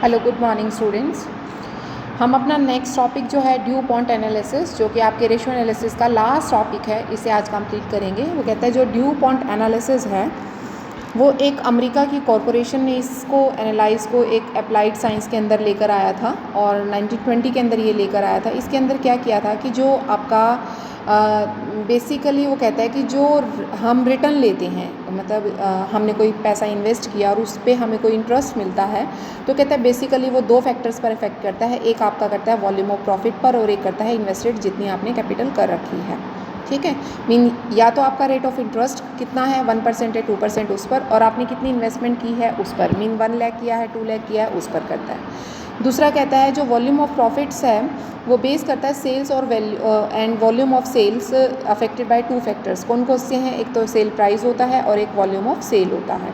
Hello good morning students. हम अपना next topic जो है ड्यू पॉइंट एनालिसिस, जो कि आपके रेशियो एनालिसिस का लास्ट टॉपिक है, इसे आज कंप्लीट करेंगे। वो कहता है जो ड्यू पॉइंट एनालिसिस है वो एक अमेरिका की कॉरपोरेशन ने इसको एनालाइज को एक अप्लाइड साइंस के अंदर लेकर आया था और 1920 के अंदर ये लेकर आया था। इसके अंदर क्या किया था कि जो आपका बेसिकली वो कहता है कि जो हम रिटर्न लेते हैं, मतलब हमने कोई पैसा इन्वेस्ट किया और उस पर हमें कोई इंटरेस्ट मिलता है, तो कहता है बेसिकली वो दो फैक्टर्स पर इफेक्ट करता है। एक आपका करता है वॉल्यूम ऑफ प्रॉफिट पर और एक करता है इन्वेस्टेड जितनी आपने कैपिटल कर रखी है। ठीक है, मीन या तो आपका रेट ऑफ इंटरेस्ट कितना है 1% है 2% उस पर, और आपने कितनी इन्वेस्टमेंट की है उस पर, मीन 1 लाख किया है 2 लाख किया है उस पर करता है। दूसरा कहता है जो वॉल्यूम ऑफ प्रॉफिट्स है वो बेस करता है सेल्स और value and volume of sales affected by two factors. कौन कौन से हैं? एक तो सेल प्राइस होता है और एक वॉल्यूम ऑफ सेल होता है।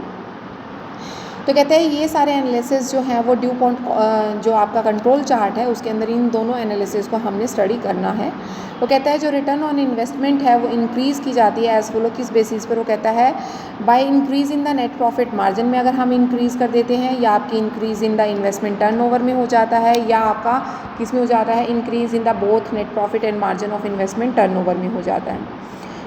तो कहते हैं ये सारे एनालिसिस जो हैं वो ड्यू पॉइंट जो आपका कंट्रोल चार्ट है उसके अंदर इन दोनों एनालिसिस को हमने स्टडी करना है। वो कहता है जो रिटर्न ऑन इन्वेस्टमेंट है वो इंक्रीज़ की जाती है एज फॉलो, किस बेसिस पर? वो कहता है by increase in the net profit margin में अगर हम इंक्रीज़ कर देते हैं, या आपकी increase in the investment turnover में हो जाता है, या आपका किस में हो जाता है increase in the both net profit and margin of investment turnover में हो जाता है।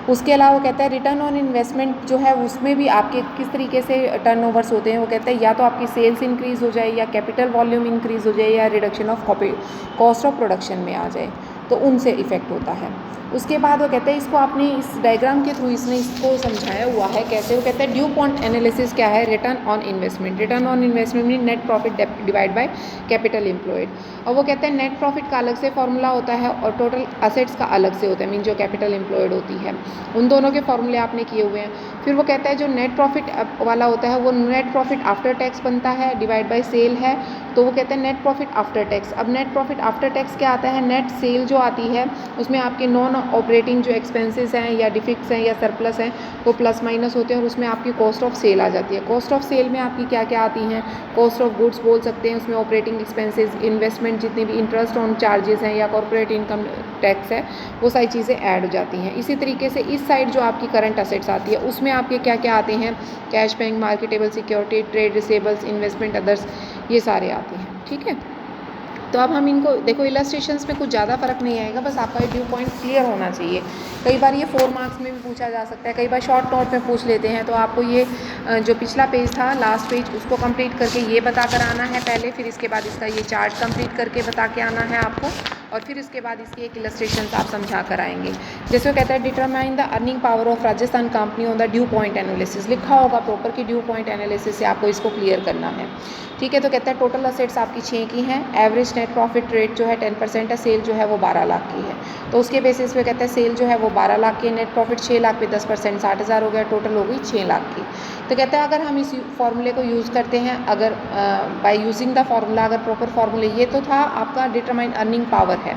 उसके अलावा वो कहता है रिटर्न ऑन इन्वेस्टमेंट जो है उसमें भी आपके किस तरीके से टर्नओवर्स होते हैं। वो कहता है या तो आपकी सेल्स इंक्रीज़ हो जाए, या कैपिटल वॉल्यूम इंक्रीज़ हो जाए, या reduction of cost of production में आ जाए, तो उनसे इफेक्ट होता है। उसके बाद वो कहते हैं इसको आपने इस डायग्राम के थ्रू इसने इसको समझाया हुआ है कैसे। वो कहता है ड्यू पॉइंट एनालिसिस क्या है? Return on investment. Return on investment mean net profit divide by capital employed. और वो कहते हैं नेट प्रॉफिट का अलग से फॉर्मूला होता है और टोटल असेट्स का अलग से होता है, मीन जो कैपिटल एम्प्लॉयड होती है, उन दोनों के फॉर्मूले आपने किए हुए हैं। फिर वो कहता है जो नेट प्रॉफिट वाला होता है वो नेट प्रॉफिट आफ्टर टैक्स बनता है डिवाइड बाय सेल है, तो वो कहते हैं नेट प्रॉफिट आफ्टर टैक्स। अब नेट प्रॉफिट आफ्टर टैक्स क्या आता है? नेट सेल जो आती है उसमें आपके नॉन ऑपरेटिंग जो एक्सपेंसेस हैं या डिफिक्ट्स हैं या सरप्लस हैं वो प्लस माइनस होते हैं और उसमें आपकी कॉस्ट ऑफ सेल आ जाती है। कॉस्ट ऑफ सेल में आपकी क्या क्या आती हैं? कॉस्ट ऑफ गुड्स बोल सकते हैं, उसमें ऑपरेटिंग एक्सपेंसेस, इन्वेस्टमेंट, जितने भी इंटरेस्ट ऑन चार्जेस हैं या कॉर्पोरेट इनकम टैक्स है, वो सारी चीज़ें ऐड हो जाती हैं। इसी तरीके से इस साइड जो आपकी करंट असेट्स आती है उसमें आपके क्या क्या आते हैं? Cash bank, marketable security, trade रिसेबल्स, investment others, ये सारे आते हैं। ठीक है, तो अब हम इनको देखो, इलस्ट्रेशंस में कुछ ज़्यादा फर्क नहीं आएगा, बस आपका ये ड्यू पॉइंट क्लियर होना चाहिए। कई बार ये 4 मार्क्स में भी पूछा जा सकता है, कई बार शॉर्ट नोट में पूछ लेते हैं, तो आपको ये जो पिछला पेज था लास्ट पेज उसको कंप्लीट करके ये बता कर आना है पहले, फिर इसके बाद इसका ये चार्ट कंप्लीट करके बता के आना है आपको, और फिर इसके बाद इसकी एक इलस्ट्रेशन आप समझा कर आएंगे। जैसे वो कहता है determine the earning power of Rajasthan company on the due point analysis, लिखा होगा प्रॉपर कि ड्यू पॉइंट एनालिसिस से आपको इसको क्लियर करना है। ठीक है, तो कहता है टोटल असेट्स आपकी 6 की हैं, एवरेज नेट प्रॉफिट रेट जो है 10% है, सेल जो है वो 12 लाख की है, तो उसके बेसिस पे कहता है सेल जो है वो 12 लाख की, नेट प्रॉफिट 6 लाख पे 10% 60,000 हो गया, टोटल हो गई 6 लाख की। तो कहता है अगर हम इस फॉर्मूले को यूज़ करते हैं, अगर बाय यूजिंग द फार्मूला, अगर प्रॉपर फार्मूले, ये तो था आपका डिटरमाइन अर्निंग पावर है,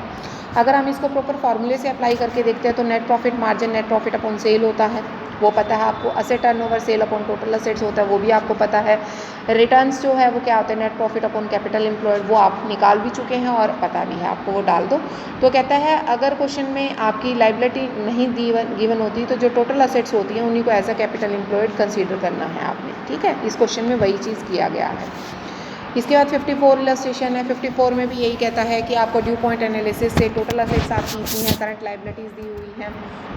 अगर हम इसको प्रॉपर फार्मूले से अप्लाई करके देखते हैं तो net profit margin net profit upon sale होता है, वो पता है आपको। Asset turnover sale upon total assets होता है, वो भी आपको पता है। रिटर्न्स जो है वो क्या होता है? Net profit upon capital employed, वो आप निकाल भी चुके हैं और पता भी है आपको, वो डाल दो। तो कहता है अगर क्वेश्चन में आपकी लाइबिलिटी नहीं गिवन होती तो जो टोटल असेट्स होती हैं उन्हीं को as a capital employed consider करना है आपने। ठीक है, इस क्वेश्चन में वही चीज़ किया गया है। इसके बाद 54 इलस्ट्रेशन है। 54 में भी यही कहता है कि आपको ड्यू पॉइंट एनालिसिस से टोटल असेट्स आपकी इतनी है, करंट लाइबिलिटीज़ दी हुई हैं,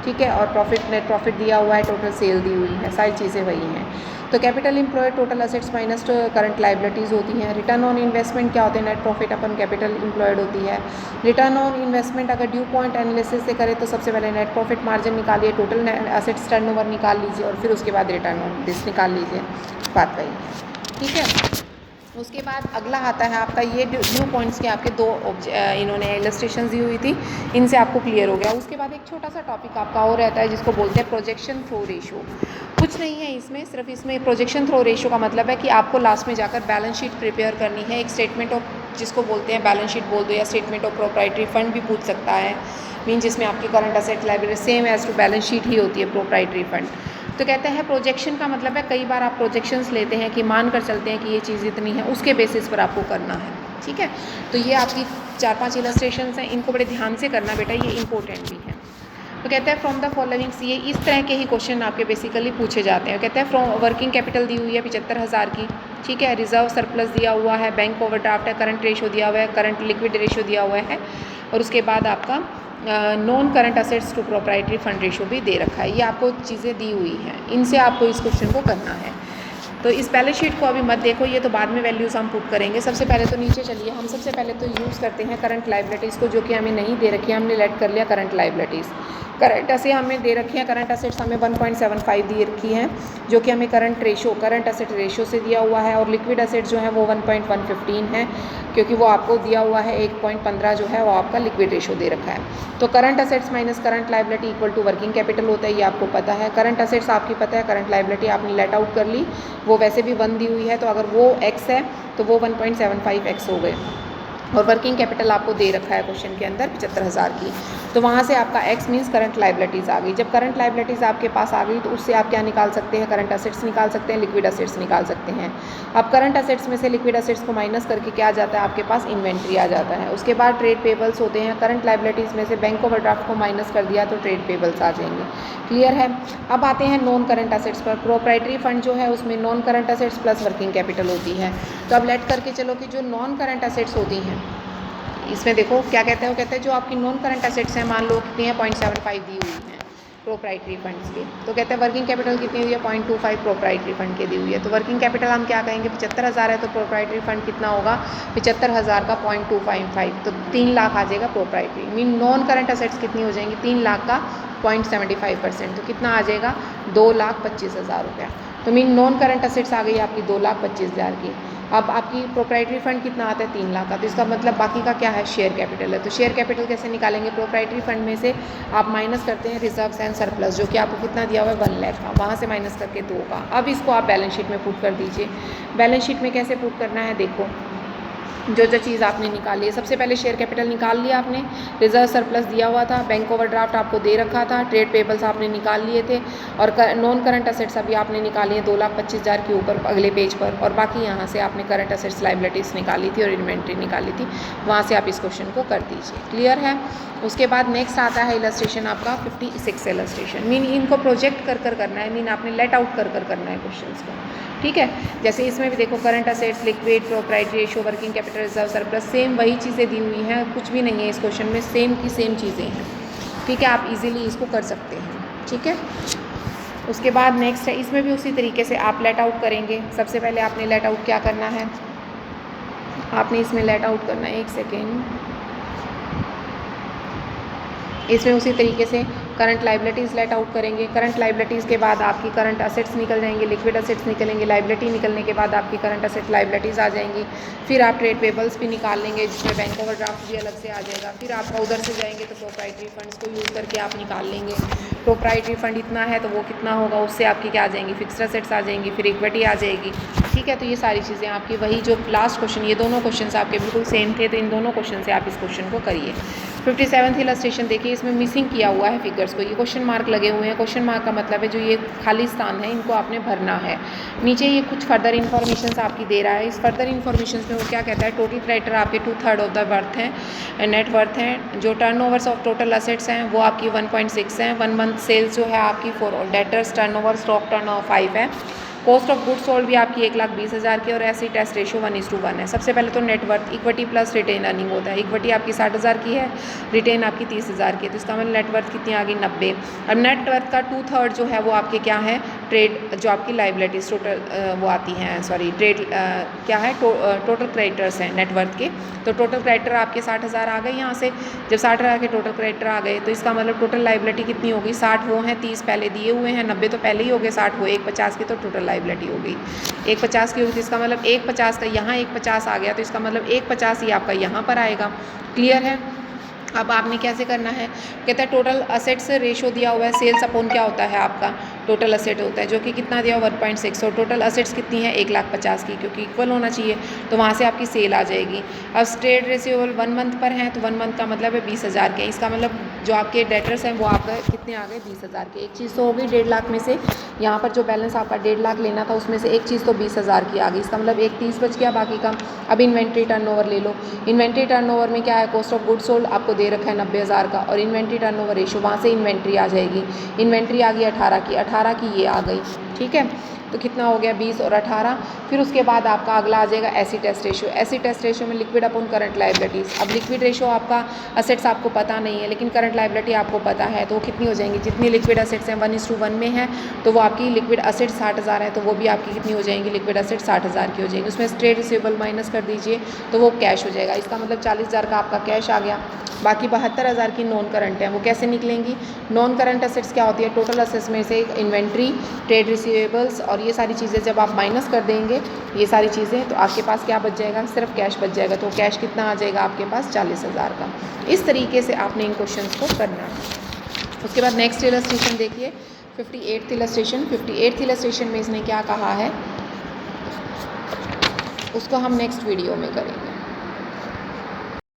ठीक है, और प्रॉफिट नेट प्रॉफिट दिया हुआ है, टोटल सेल दी हुई है, सारी चीज़ें वही हैं। तो capital employed total assets minus current liabilities होती हैं। रिटर्न ऑन इन्वेस्टमेंट क्या होते हैं? नेट प्रॉफिट अपन कैपिटल एम्प्लॉयड होती है। रिटर्न ऑन इन्वेस्टमेंट अगर ड्यू पॉइंट एनालिसिस से करें तो सबसे पहले नेट प्रॉफिट मार्जिन निकालिए, टोटल असेट्स टर्नओवर निकाल लीजिए, और फिर उसके बाद रिटर्न ऑन दिस निकाल लीजिए, बात वही है। ठीक है, उसके बाद अगला आता है आपका ये ड्यू पॉइंट्स के आपके दो इन्होंने इलस्ट्रेशंस दी हुई थी, इनसे आपको क्लियर हो गया। उसके बाद एक छोटा सा टॉपिक आपका और रहता है जिसको बोलते हैं प्रोजेक्शन थ्रो रेशो। कुछ नहीं है इसमें, सिर्फ इसमें प्रोजेक्शन थ्रो रेशो का मतलब है कि आपको लास्ट में जाकर बैलेंस शीट प्रिपेयर करनी है, एक स्टेटमेंट ऑफ, जिसको बोलते हैं बैलेंस शीट बोल दो या स्टेटमेंट ऑफ प्रोप्राइटरी फंड भी पूछ सकता है, मीन जिसमें आपकी current asset liability same as to balance sheet ही होती है प्रोप्राइटरी फंड। तो कहते हैं प्रोजेक्शन का मतलब है कई बार आप प्रोजेक्शंस लेते हैं कि मान कर चलते हैं कि ये चीज़ इतनी है, उसके बेसिस पर आपको करना है। ठीक है, तो ये आपकी 4-5 इलस्ट्रेशंस हैं, इनको बड़े ध्यान से करना बेटा, ये इंपॉर्टेंट भी है। तो कहते हैं फ्रॉम द फॉलोइंग्स, ये इस तरह के ही क्वेश्चन आपके बेसिकली पूछे जाते हैं। कहते हैं फ्रॉम वर्किंग कैपिटल दी हुई है 75,000 की, ठीक है। रिजर्व सरप्लस दिया हुआ है, बैंक ओवरड्राफ्ट है, करंट रेशो दिया हुआ है, करंट लिक्विड रेशो दिया हुआ है, और उसके बाद आपका non current assets to proprietary fund ratio भी दे रखा है। ये आपको चीज़ें दी हुई हैं, इनसे आपको इस क्वेश्चन को करना है। तो इस बैलेंस शीट को अभी मत देखो, ये तो बाद में वैल्यूज़ हम पुट करेंगे। सबसे पहले तो नीचे चलिए, हम सबसे पहले तो यूज़ करते हैं करंट लाइबिलिटीज़ को, जो कि हमें नहीं दे रखी है, हमने लेट कर लिया करंट लाइबिलिटीज़। करंट ऐसे हमें दे रखी है, करंट असेट्स हमें 1.75 दे रखी हैं, जो कि हमें करंट असेट रेशो से दिया हुआ है, और लिक्विड असेट जो है वो 1.115 है, क्योंकि वो आपको दिया हुआ है 1.15 जो है वो आपका लिक्विड रेशो दे रखा है। तो current assets minus current liability equal to working capital होता है, ये आपको पता है। करंट असेट्स आपकी पता है, करंट लाइबिलिटी आपने लेट आउट कर ली, वो वैसे भी 1 दी हुई है, तो अगर वो x है तो वो 1.75x हो गए। और वर्किंग कैपिटल आपको दे रखा है क्वेश्चन के अंदर 75,000 की, तो वहाँ से आपका x मीन्स करंट लाइबिलिटीज़ आ गई। जब करंट लाइबिलिटीज़ आपके पास आ गई तो उससे आप क्या निकाल सकते हैं, करंट असेट्स निकाल सकते हैं, लिक्विड असेट्स निकाल सकते हैं। अब करंट असेट्स में से लिक्विड असेट्स को माइनस करके क्या आ जाता है, आपके पास इन्वेंट्री आ जाता है। उसके बाद ट्रेड पेबल्स होते हैं, करंट लाइबिलिटीज़ में से बैंक ओवरड्राफ्ट को माइनस कर दिया तो ट्रेड पेबल्स आ जाएंगे। क्लियर है। अब आते हैं नॉन करंट असेट्स पर। प्रोप्राइटरी फंड जो है उसमें non current assets plus working capital होती है। तो अब लेट करके चलो कि जो नॉन करंट असेट्स होती हैं, इसमें देखो क्या कहते हैं, वो कहते हैं जो आपकी नॉन करंट असेट्स हैं, मान लो कितनी है 0.75 दी हुई है प्रोप्राइटरी फंड्स के, तो कहते हैं वर्किंग कैपिटल कितनी हुई है 0.25 प्रोप्राइटरी फंड के दी हुई है। तो वर्किंग कैपिटल हम क्या कहेंगे, 75,000 है, तो प्रोप्राइटरी फंड कितना होगा 75,000 का 0.255, तो 3 लाख आ जाएगा proprietary. Mean non current assets कितनी हो जाएंगी, 3 लाख का 0.75%, तो कितना आ जाएगा 2,25,000 रुपया। तो मीन नॉन करंट असेट्स आ गई आपकी 2,25,000 की। अब आपकी प्रोप्राइटरी फंड कितना आता है 3 लाख का, तो इसका मतलब बाकी का क्या है, शेयर कैपिटल है। तो शेयर कैपिटल कैसे निकालेंगे, प्रोप्राइटरी फंड में से आप माइनस करते हैं रिजर्व्स एंड सरप्लस, जो कि आपको कितना दिया हुआ है 1 लाख का, वहाँ से माइनस करके 2 का। अब इसको आप बैलेंस शीट में पुट कर दीजिए। बैलेंस शीट में कैसे पुट करना है, देखो जो जो चीज़ आपने निकाली है, सबसे पहले शेयर कैपिटल निकाल लिया आपने, रिजर्व सरप्लस दिया हुआ था, बैंक ओवरड्राफ्ट आपको दे रखा था, ट्रेड पेबल्स आपने निकाल लिए थे, और नॉन करंट असेट्स अभी आपने निकाली है 2,25,000 के ऊपर अगले पेज पर, और बाकी यहाँ से आपने करंट असेट्स लाइबिलिटीज़ निकाली थी और इन्वेंट्री निकाली थी, वहाँ से आप इस क्वेश्चन को कर दीजिए। क्लियर है। उसके बाद नेक्स्ट आता है इलस्ट्रेशन आपका 56 इलस्ट्रेशन। मीन इनको प्रोजेक्ट कर करना है, मीन आपने लेट आउट कर करना है क्वेश्चंस को, ठीक है। जैसे इसमें भी देखो current assets, liquid, proprietary ratio, working capital, reserve surplus, same वही चीज़ें दी हुई हैं, कुछ भी नहीं है इस क्वेश्चन में, सेम की सेम चीज़ें हैं, ठीक है। आप इजीली इसको कर सकते हैं, ठीक है। उसके बाद नेक्स्ट है, इसमें भी उसी तरीके से आप लेट आउट करेंगे। सबसे पहले आपने लेट आउट क्या करना है, आपने इसमें लेट आउट करना है, 1 सेकेंड, इसमें उसी तरीके से करंट लाइबिलिटीज़ लेट आउट करेंगे। करंट लाइबिलिटीज़ के बाद आपकी करंट असेट्स निकल जाएंगे, लिक्विड असेट्स निकलेंगे, लाइबिलिटी निकलने के बाद आपकी करंट असेट लाइबिलिटीज़ आ जाएंगी। फिर आप ट्रेड पेबल्स भी निकाल लेंगे, जिसमें बैंक ओवरड्राफ्ट भी अलग से आ जाएगा। फिर आपका उधर से जाएंगे तो प्रोप्राइटरी फंड्स को यूज़ करके आप निकाल लेंगे। प्रोप्राइटरी फंड इतना है तो वो कितना होगा, उससे आपकी क्या आ जाएंगी, फिक्स्ड असेट्स आ जाएंगी, फिर इक्विटी आ जाएगी, ठीक है। तो ये सारी चीज़ें आपकी वही जो लास्ट क्वेश्चन, ये दोनों क्वेश्चन आपके बिल्कुल सेम थे, तो इन दोनों क्वेश्चन से आप इस क्वेश्चन को करिए। 57th इलस्ट्रेशन देखिए, इसमें मिसिंग किया हुआ है फिगर्स को, ये क्वेश्चन मार्क लगे हुए हैं। क्वेश्चन मार्क का मतलब है जो ये खाली स्थान है इनको आपने भरना है। नीचे ये कुछ फर्दर इन्फॉर्मेशन आपकी दे रहा है। इस फर्दर इन्फॉर्मेशन में वो क्या कहता है, टोटल क्रेडिटर आपके 2/3 ऑफ द वर्थ हैं, नेट वर्थ हैं। जो टर्नओवर्स ऑफ टोटल असेट्स हैं वो आपकी 1.6 हैं। 1 मंथ सेल्स जो है आपकी 4, डेटर्स टर्नओवर, स्टॉक टर्नओवर 5 है। कॉस्ट ऑफ गुड्स सोल्ड भी आपकी 1,20,000 की, और ऐसी टेस्ट रेशो 1:1 है। सबसे पहले तो net worth, equity plus retained earning होता है। इक्विटी आपकी 60,000 की है, रिटेन आपकी 30,000 की है, तो इसका मतलब नेटवर्थ कितनी आ गई 90। अब नेटवर्थ का 2/3 जो है वो आपके क्या है, ट्रेड, जो आपकी लाइबिलिटीज टोटल वो आती हैं, सॉरी ट्रेड क्या है, टोटल क्रेडिटर्स हैं नेटवर्थ के। तो टोटल क्रेडिटर आपके 60,000 आ गए यहाँ से। जब 60,000 के टोटल क्रेडिटर आ गए तो इसका मतलब टोटल लाइबिलिटी कितनी होगी, 60 वो हैं, 30 पहले दिए हुए हैं, 90 तो पहले ही हो गए, 60 वो 150 की, तो टोटल लाइबिलिटी हो गई 150 की होगी। तो इसका मतलब 150 का यहाँ 150 आ गया, तो इसका मतलब 150 ही आपका यहाँ पर आएगा। क्लियर है। अब आपने कैसे करना है, कहता है टोटल असेट्स से रेशो दिया हुआ है, सेल्स अपॉन क्या होता है आपका टोटल असेट होता है, जो कि कितना दिया 1.6, और टोटल असेट्स कितनी है 1,50,000 की, क्योंकि इक्वल होना चाहिए, तो वहाँ से आपकी सेल आ जाएगी। अब ट्रेड रिसीवेबल 1 मंथ पर हैं, तो 1 मंथ का मतलब है 20,000 के। इसका मतलब जो आपके डेटर्स हैं वो आपका कितने आ गए 20,000 के। एक चीज़ तो हो गई 1.5 लाख में से, यहाँ पर जो बैलेंस आपका 1.5 लाख लेना था उसमें से एक चीज़ तो 20,000 की आ गई, इसका मतलब 1,30 बच गया बाकी का। अब इन्वेंट्री टर्नओवर ले लो। इन्वेंट्री टर्नओवर में क्या है, कॉस्ट ऑफ गुड्स सोल्ड आपको दे रखा है 90,000 का, और इन्वेंट्री टर्नओवर रेशो, वहाँ से इन्वेंट्री आ जाएगी। इन्वेंट्री आ गई 18 की, 18 की ये आ गई, ठीक है। तो कितना हो गया 20 और 18। फिर उसके बाद आपका अगला आ जाएगा acid test ratio. Acid test ratio में लिक्विड अपॉन करंट लायबिलिटीज़। अब लिक्विड रेशियो आपका असेट्स आपको पता नहीं है लेकिन करंट लायबिलिटी आपको पता है, तो वो कितनी हो जाएंगी, जितनी लिक्विड असेट्स हैं 1:1 में है तो वो आपकी लिक्विड असेट 60,000 है, तो वो भी आपकी कितनी हो जाएंगी, लिक्विड असेट 60,000 की हो जाएंगी। उसमें ट्रेड रिसीवेबल माइनस कर दीजिए तो वो कैश हो जाएगा। इसका मतलब 40,000 का आपका कैश आ गया। बाकी 72,000 की नॉन करंट है, वो कैसे निकलेंगी। नॉन करंट असेट्स क्या होती है, टोटल असेट्स में से इन्वेंट्री, ट्रेड रिसीवेबल्स और ये सारी चीज़ें जब आप माइनस कर देंगे ये सारी चीज़ें, तो आपके पास क्या बच जाएगा, सिर्फ कैश बच जाएगा। तो कैश कितना आ जाएगा आपके पास, 40,000 का। इस तरीके से आपने इन क्वेश्चंस को करना है। उसके बाद नेक्स्ट इलस्ट्रेशन देखिए, 58th इलस्ट्रेशन। 58th इलस्ट्रेशन में इसने क्या कहा है उसको हम नेक्स्ट वीडियो में करेंगे।